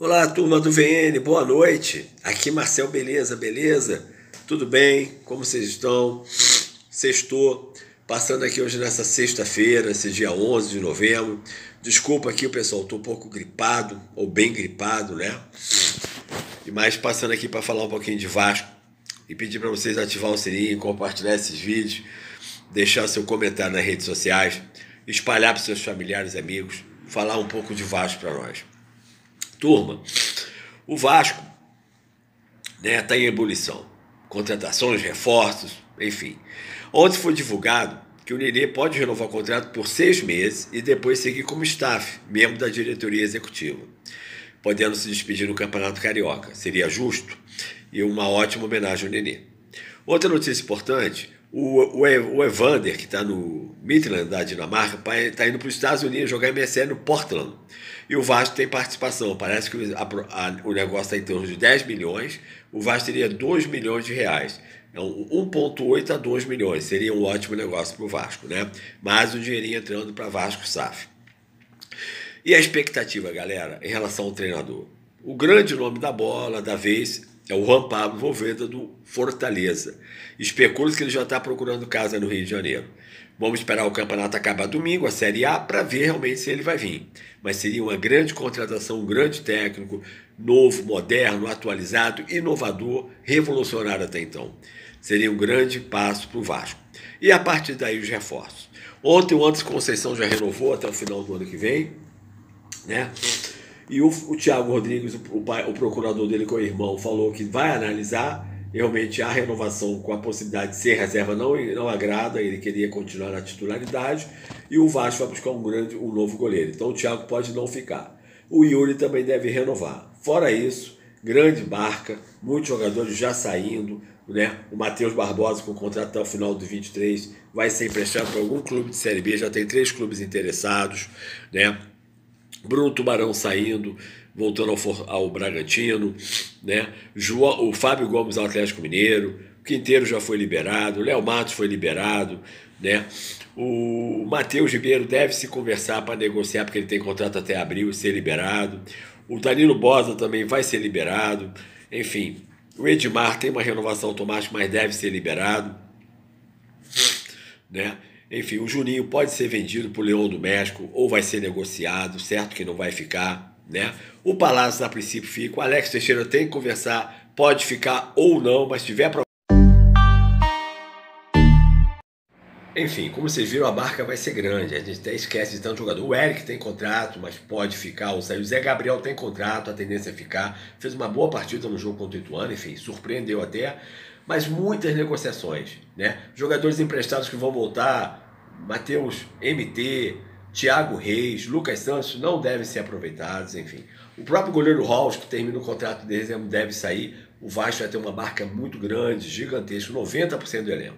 Olá, turma do VN, boa noite. Aqui Marcel, beleza, beleza? Tudo bem? Como vocês estão? Sextou, passando aqui hoje nessa sexta-feira, esse dia 11 de novembro. Desculpa aqui, pessoal, estou um pouco gripado, ou bem gripado, né? Mas passando aqui para falar um pouquinho de Vasco e pedir para vocês ativar o sininho, compartilhar esses vídeos, deixar seu comentário nas redes sociais, espalhar para seus familiares e amigos, falar um pouco de Vasco para nós. Turma, o Vasco está em ebulição. Contratações, reforços, enfim. Ontem foi divulgado que o Nenê pode renovar o contrato por 6 meses e depois seguir como staff, membro da diretoria executiva, podendo se despedir no Campeonato Carioca. Seria justo e uma ótima homenagem ao Nenê. Outra notícia importante, o Evander, que está no Midland da Dinamarca, está indo para os Estados Unidos jogar MSN no Portland. E o Vasco tem participação. Parece que o negócio está em torno de 10 milhões. O Vasco teria 2 milhões de reais. Então, 1,8 a 2 milhões. Seria um ótimo negócio para o Vasco, né? Mais um dinheirinho entrando para Vasco SAF. E a expectativa, galera, em relação ao treinador? O grande nome da bola, da vez, é o Juan Pablo Volveda do Fortaleza. Especula-se que ele já está procurando casa no Rio de Janeiro. Vamos esperar o campeonato acabar domingo, a Série A, para ver realmente se ele vai vir. Mas seria uma grande contratação, um grande técnico, novo, moderno, atualizado, inovador, revolucionário até então. Seria um grande passo para o Vasco. E a partir daí os reforços. Ontem o Anderson Conceição já renovou até o final do ano que vem, né? E o Thiago Rodrigues, o procurador dele com o irmão, falou que vai analisar. Realmente a renovação com a possibilidade de ser reserva não agrada, ele queria continuar na titularidade, e o Vasco vai buscar um novo goleiro. Então o Thiago pode não ficar. O Yuri também deve renovar. Fora isso, grande marca, muitos jogadores já saindo, né? O Matheus Barbosa, com contrato até o final do 23, vai ser emprestado para algum clube de Série B, já tem 3 clubes interessados, né? Bruno Tubarão saindo, voltando ao Bragantino, né? O Fábio Gomes ao Atlético Mineiro, o Quinteiro já foi liberado, o Léo Matos foi liberado, né? O Matheus Ribeiro deve se conversar para negociar, porque ele tem contrato até abril e ser liberado. O Danilo Bosa também vai ser liberado. Enfim, o Edmar tem uma renovação automática, mas deve ser liberado, né? Enfim, o Juninho pode ser vendido para o Leão do México ou vai ser negociado, certo que não vai ficar, né? O Palácio, a princípio, fica. O Alex Teixeira tem que conversar, pode ficar ou não, mas se tiver para... Enfim, como vocês viram, a marca vai ser grande. A gente até esquece de tanto jogador. O Eric tem contrato, mas pode ficar ou sair. O Zé Gabriel tem contrato, a tendência é ficar. Fez uma boa partida no jogo contra o Ituano, enfim, surpreendeu até. Mas muitas negociações, né? Jogadores emprestados que vão voltar, Matheus MT, Thiago Reis, Lucas Santos não devem ser aproveitados, enfim. O próprio goleiro Halls, que termina o contrato de dezembro, deve sair. O Vasco vai ter uma marca muito grande, gigantesca, 90% do elenco.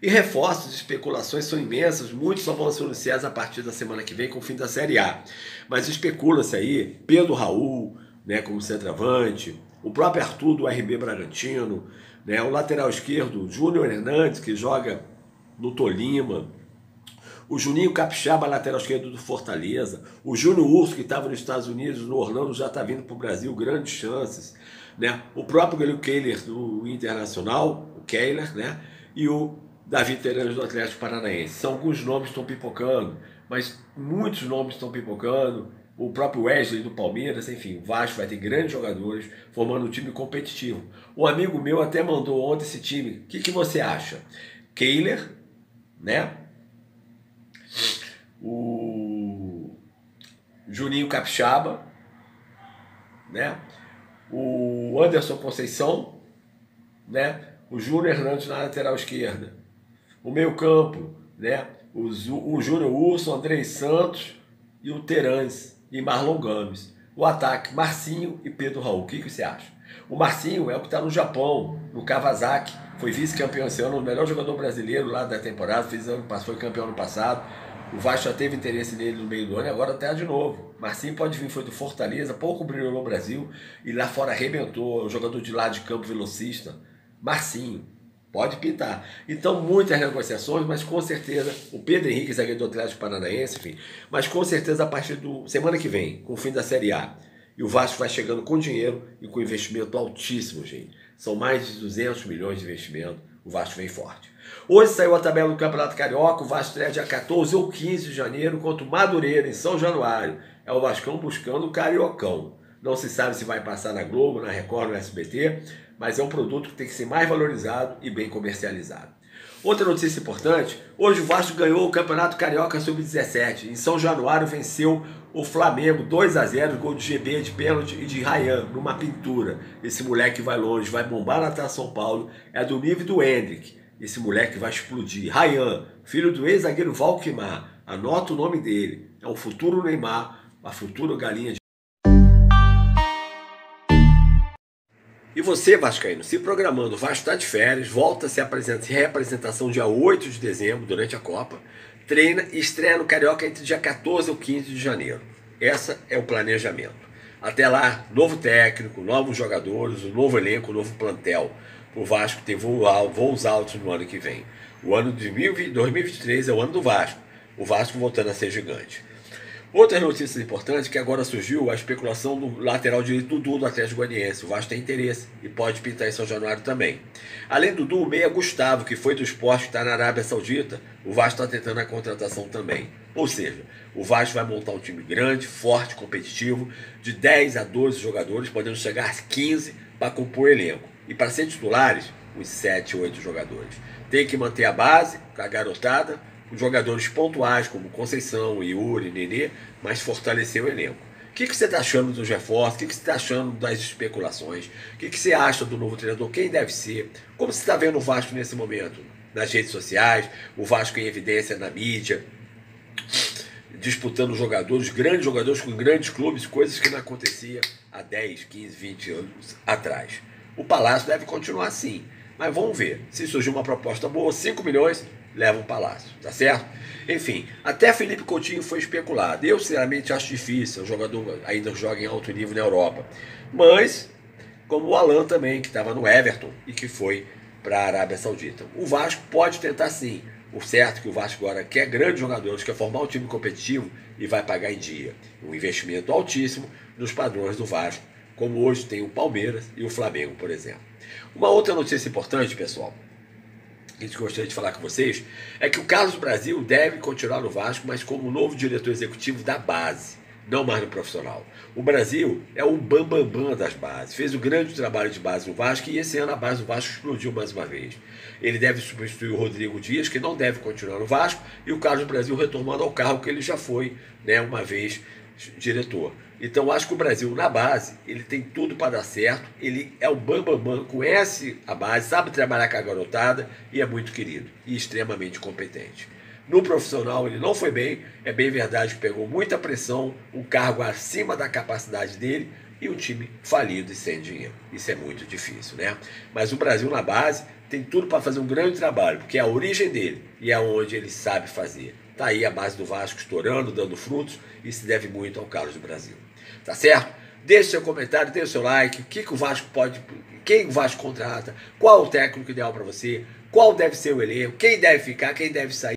E reforços e especulações são imensas, muitos só vão ser anunciados a partir da semana que vem, com o fim da Série A. Mas especula-se aí, Pedro Raul, né, como centroavante, o próprio Arthur do RB Bragantino, né, o lateral esquerdo, Júnior Hernandes, que joga no Tolima, o Juninho Capixaba, lateral esquerdo do Fortaleza, o Júnior Urso, que estava nos Estados Unidos, no Orlando, já está vindo para o Brasil, grandes chances, né? O próprio goleiro Kehler do Internacional, o Kehler, né? E o Davi Terange do Atlético Paranaense. São alguns nomes que estão pipocando, mas muitos nomes estão pipocando. O próprio Wesley do Palmeiras, enfim, o Vasco vai ter grandes jogadores formando um time competitivo. Um amigo meu até mandou ontem esse time. O que você acha? Kehler, né? O Juninho Capixaba, né? O Anderson Conceição, né? O Júnior Hernandes na lateral esquerda. O meio campo, né? O Júnior Urso, o Andrei Santos e o Terans e Marlon Gomes. O ataque, Marcinho e Pedro Raul. O que você acha? O Marcinho é o que está no Japão, no Kawasaki. Foi vice-campeão esse ano, o melhor jogador brasileiro lá da temporada, foi campeão ano passado. O Vasco já teve interesse nele no meio do ano e agora está de novo. Marcinho pode vir, foi do Fortaleza, pouco brilhou no Brasil e lá fora arrebentou, o jogador de lado de campo velocista. Marcinho, pode pintar. Então, muitas negociações, mas com certeza, o Pedro Henrique, zagueiro do Atlético Paranaense, enfim, mas com certeza a partir do semana que vem, com o fim da Série A, E o Vasco vai chegando com dinheiro e com investimento altíssimo, gente. São mais de 200 milhões de investimento. O Vasco vem forte. Hoje saiu a tabela do Campeonato Carioca. O Vasco estreia dia 14 ou 15 de janeiro contra o Madureira, em São Januário. É o Vascão buscando o Cariocão. Não se sabe se vai passar na Globo, na Record, no SBT, mas é um produto que tem que ser mais valorizado e bem comercializado. Outra notícia importante, hoje o Vasco ganhou o Campeonato Carioca Sub-17. Em São Januário venceu o Flamengo 2-0, gol de GB, de pênalti e de Rayan, numa pintura. Esse moleque vai longe, vai bombar na Taça São Paulo, é do nível do Hendrick. Esse moleque vai explodir. Rayan, filho do ex-zagueiro Valquimar, anota o nome dele. É o futuro Neymar, a futura galinha de... E você, vascaíno, se programando, o Vasco está de férias, volta a se reapresentação dia 8 de dezembro, durante a Copa, treina e estreia no Carioca entre dia 14 ou 15 de janeiro. Esse é o planejamento. Até lá, novo técnico, novos jogadores, um novo elenco, um novo plantel. O Vasco tem voos altos no ano que vem. O ano de 2023 é o ano do Vasco. O Vasco voltando a ser gigante. Outras notícias importantes que agora surgiu a especulação do lateral direito Dudu do Atlético Goianiense. O Vasco tem interesse e pode pintar em São Januário também. Além do Dudu, o meia Gustavo, que foi do Sport, que está na Arábia Saudita, o Vasco está tentando a contratação também. Ou seja, o Vasco vai montar um time grande, forte, competitivo, de 10 a 12 jogadores, podendo chegar a 15 para compor o elenco. E para ser titulares, uns 7, 8 jogadores. Tem que manter a base, com a garotada, com jogadores pontuais como Conceição, Yuri, Nenê, mas fortalecer o elenco. O que você está achando dos reforços? O que você está achando das especulações? O que você acha do novo treinador? Quem deve ser? Como você está vendo o Vasco nesse momento? Nas redes sociais, o Vasco em evidência na mídia, disputando jogadores, grandes jogadores com grandes clubes, coisas que não acontecia há 10, 15, 20 anos atrás. O Palácio deve continuar assim, mas vamos ver. Se surgir uma proposta boa, 5 milhões, leva o Palácio, tá certo? Enfim, até Felipe Coutinho foi especulado. Eu, sinceramente, acho difícil. O jogador ainda joga em alto nível na Europa. Mas, como o Alan também, que estava no Everton e que foi para a Arábia Saudita. O Vasco pode tentar sim. O certo é que o Vasco agora quer grandes jogadores, quer formar um time competitivo e vai pagar em dia. Um investimento altíssimo nos padrões do Vasco, como hoje tem o Palmeiras e o Flamengo, por exemplo. Uma outra notícia importante, pessoal, que a gente gostaria de falar com vocês, é que o Carlos Brasil deve continuar no Vasco, mas como novo diretor executivo da base, não mais no profissional. O Brasil é o bambambam das bases, fez um grande trabalho de base no Vasco e esse ano a base do Vasco explodiu mais uma vez. Ele deve substituir o Rodrigo Dias, que não deve continuar no Vasco, e o Carlos Brasil retomando ao cargo que ele já foi, né, uma vez diretor. Então acho que o Brasil na base, ele tem tudo para dar certo, ele é o bambambam, conhece a base, sabe trabalhar com a garotada e é muito querido e extremamente competente. No profissional ele não foi bem, é bem verdade que pegou muita pressão, um cargo acima da capacidade dele e um time falido e sem dinheiro. Isso é muito difícil, né? Mas o Brasil na base tem tudo para fazer um grande trabalho, porque é a origem dele e é onde ele sabe fazer. Está aí a base do Vasco estourando, dando frutos e se deve muito ao Carlos do Brasil. Tá certo? Deixe seu comentário, dê o seu like, o Vasco pode, quem o Vasco contrata, qual o técnico ideal para você, qual deve ser o elenco, quem deve ficar, quem deve sair.